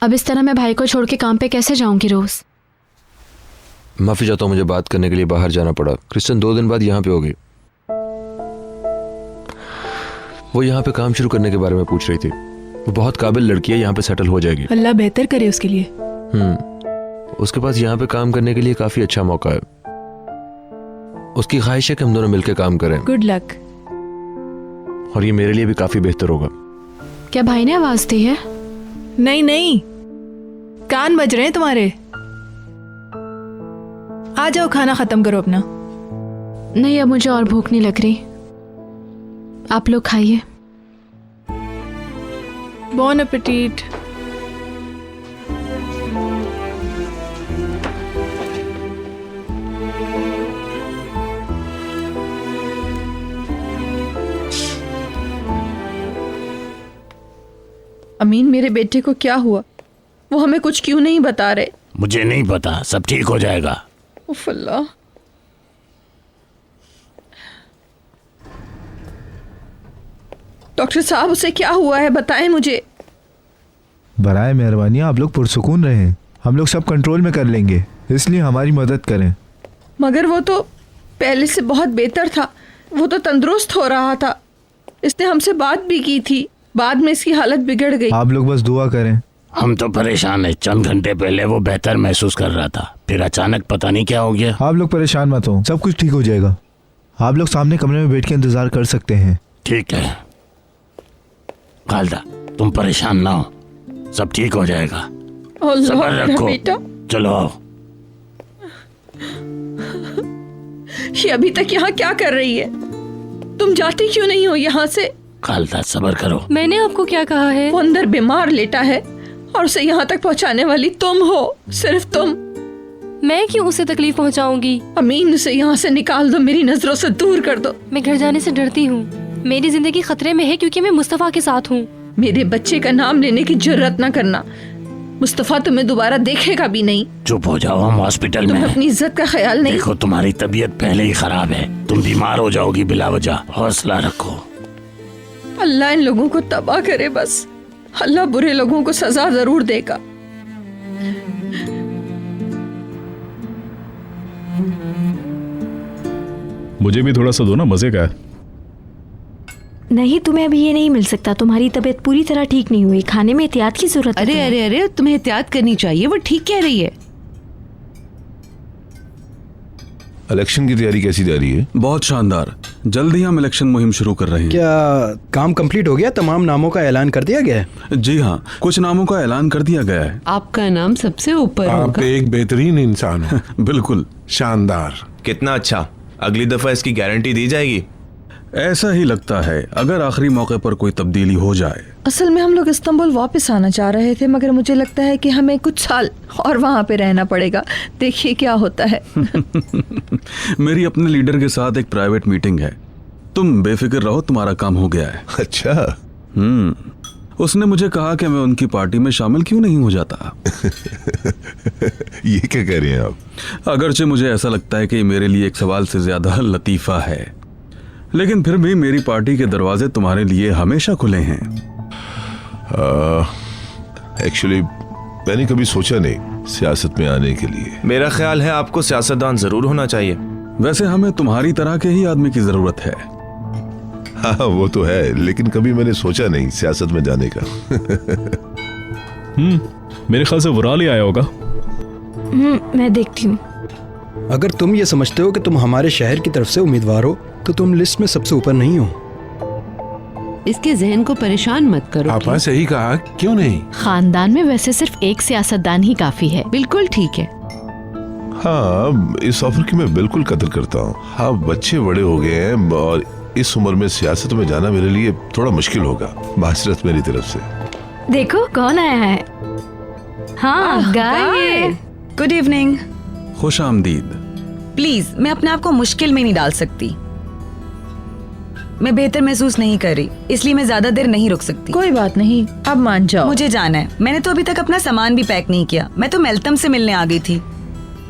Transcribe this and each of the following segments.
अब इस तरह मैं भाई को छोड़ के काम पे कैसे जाऊंगी रोज? माफी चाहता हूँ, मुझे बात करने के लिए बाहर जाना पड़ा। क्रिस्टन 2 दिन बाद यहाँ पे हो गई। वो यहाँ पे काम शुरू करने के बारे में पूछ रही थी। वो बहुत काबिल लड़की है, यहाँ पे सेटल हो जाएगी। अल्लाह बेहतर करे उसके लिए। उसके पास यहाँ पे काम करने के लिए काफी अच्छा मौका है। उसकी ख्वाहिश है कि हम दोनों मिलकर काम करें। Good luck. और ये मेरे लिए भी काफी बेहतर होगा। क्या भाई ने आवाज दी है? नहीं नहीं, कान बज रहे हैं तुम्हारे। आ जाओ, खाना खत्म करो अपना। नहीं, अब मुझे और भूख नहीं लग रही। आप लोग खाइए। बॉन एपेटीट। अमीन, मेरे बेटे को क्या हुआ? वो हमें कुछ क्यों नहीं बता रहे? मुझे नहीं पता, सब ठीक हो जाएगा। उफ अल्लाह। डॉक्टर साहब, उसे क्या हुआ है? बताएं मुझे। बराए मेहरबानी आप लोग पुरसुकून रहें। हम लोग सब कंट्रोल में कर लेंगे, इसलिए हमारी मदद करें। मगर वो तो पहले से बहुत बेहतर था। वो तो तंदुरुस्त हो रहा था। इसने हमसे बात भी की थी। बाद में इसकी हालत बिगड़ गई। आप लोग बस दुआ करें। हम तो परेशान है। चंद घंटे पहले वो बेहतर महसूस कर रहा था, फिर अचानक पता नहीं क्या हो गया। आप लोग परेशान मत हो, सब कुछ ठीक हो जाएगा। आप लोग सामने कमरे में बैठ के इंतजार कर सकते हैं। ठीक है खालदा, तुम परेशान ना हो, सब ठीक हो जाएगा। सब्र रखो। बेटा, चलो आओ। ये अभी तक यहाँ क्या कर रही है? तुम जाती क्यों नहीं हो यहाँ से? खालदा सब्र करो। मैंने आपको क्या कहा है? वो अंदर बीमार लेटा है और उसे यहाँ तक पहुँचाने वाली तुम हो, सिर्फ तुम। मैं क्यों उसे तकलीफ पहुँचाऊंगी? अमीन, उसे यहाँ से निकाल दो, मेरी नजरों से दूर कर दो। मैं घर जाने से डरती हूँ। मेरी जिंदगी खतरे में है क्योंकि मैं मुस्तफा के साथ हूँ। मेरे बच्चे का नाम लेने की जुर्रत न करना। मुस्तफा तुम्हें दोबारा देखेगा भी नहीं। चुप हो जाओ, हम हॉस्पिटल में तुम हैं। अपनी इज्जत का ख्याल नहीं। देखो तुम्हारी तबीयत पहले ही खराब है, तुम बीमार हो जाओगी बिला वजह। हौसला रखो। अल्लाह इन लोगों को तबाह करे बस। अल्लाह बुरे लोगों को सजा जरूर देगा। मुझे भी थोड़ा सा दो ना, मजे का है। नहीं, तुम्हें अभी ये नहीं मिल सकता। तुम्हारी तबीयत पूरी तरह ठीक नहीं हुई। खाने में एहतियात की जरूरत है। अरे अरे अरे, तुम्हें एहतियात करनी चाहिए। वो ठीक कह रही है। इलेक्शन की तैयारी कैसी जा रही है? बहुत शानदार। जल्द ही हम इलेक्शन मुहिम शुरू कर रहे हैं। क्या काम कंप्लीट हो गया? तमाम नामों का ऐलान कर दिया गया है? जी हाँ, कुछ नामों का ऐलान कर दिया गया है। आपका नाम सबसे ऊपर आप होगा। एक बेहतरीन इंसान हो। बिल्कुल शानदार। कितना अच्छा। अगली दफा इसकी गारंटी दी जाएगी? ऐसा ही लगता है, अगर आखिरी मौके पर कोई तब्दीली हो जाए। असल में हम लोग इस्तांबुल वापस आना चाह रहे थे, मगर मुझे लगता है कि हमें कुछ साल और वहाँ पे रहना पड़ेगा। देखिए क्या होता है। मेरी अपने लीडर के साथ एक प्राइवेट मीटिंग है। तुम बेफिक्र रहो, तुम्हारा काम हो गया है। अच्छा। उसने मुझे कहा कि मैं उनकी पार्टी में शामिल क्यों नहीं हो जाता। ये क्या कह रहे हैं आप? अगरचे मुझे ऐसा लगता है कि मेरे लिए एक सवाल से ज्यादा लतीफा है, लेकिन फिर भी मेरी पार्टी के दरवाजे तुम्हारे लिए हमेशा खुले हैं। एक्चुअली मैंने कभी सोचा नहीं सियासत में आने के लिए। मेरा ख्याल है आपको सियासतदान जरूर होना चाहिए। वैसे हमें तुम्हारी तरह के ही आदमी की जरूरत है। हाँ वो तो है, लेकिन कभी मैंने सोचा नहीं सियासत में जाने का। मेरे ख्याल से वुराल ही आया होगा। मैं देखती हूँ। अगर तुम ये समझते हो कि तुम हमारे शहर की तरफ से उम्मीदवार हो तो तुम लिस्ट में सबसे ऊपर नहीं हो। इसके जहन को परेशान मत करो। आपा सही कहा, क्यों नहीं? खानदान में वैसे सिर्फ एक सियासतदान ही काफी है। बिल्कुल ठीक है। हाँ, इस ऑफर की मैं बिल्कुल कदर करता हूँ। हाँ, बच्चे बड़े हो गए हैं और इस उम्र में सियासत में जाना मेरे लिए थोड़ा मुश्किल होगा। माजरत मेरी तरफ से। देखो कौन आया है। हाँ, गाय। Good evening. खुश आमदीद। प्लीज, मैं अपने आप को मुश्किल में नहीं डाल सकती। मैं बेहतर महसूस नहीं कर रही, इसलिए मैं ज्यादा देर नहीं रुक सकती। कोई बात नहीं, अब मान जाओ। मुझे जाना है। मैंने तो अभी तक अपना सामान भी पैक नहीं किया। मैं तो मेल्तम से मिलने आ गई थी।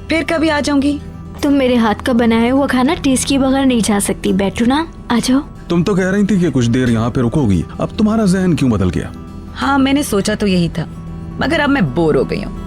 फिर कभी आ जाऊंगी। तुम मेरे हाथ का बनाया हुआ खाना टेस्ट किए बगैर नहीं जा सकती। बैठो ना, आ जाओ। तुम तो कह रही थी कि कुछ देर यहाँ पे रुकोगी, अब तुम्हारा जहन क्यों बदल गया? हाँ, मैंने सोचा तो यही था। मगर अब मैं बोर हो गई हूँ।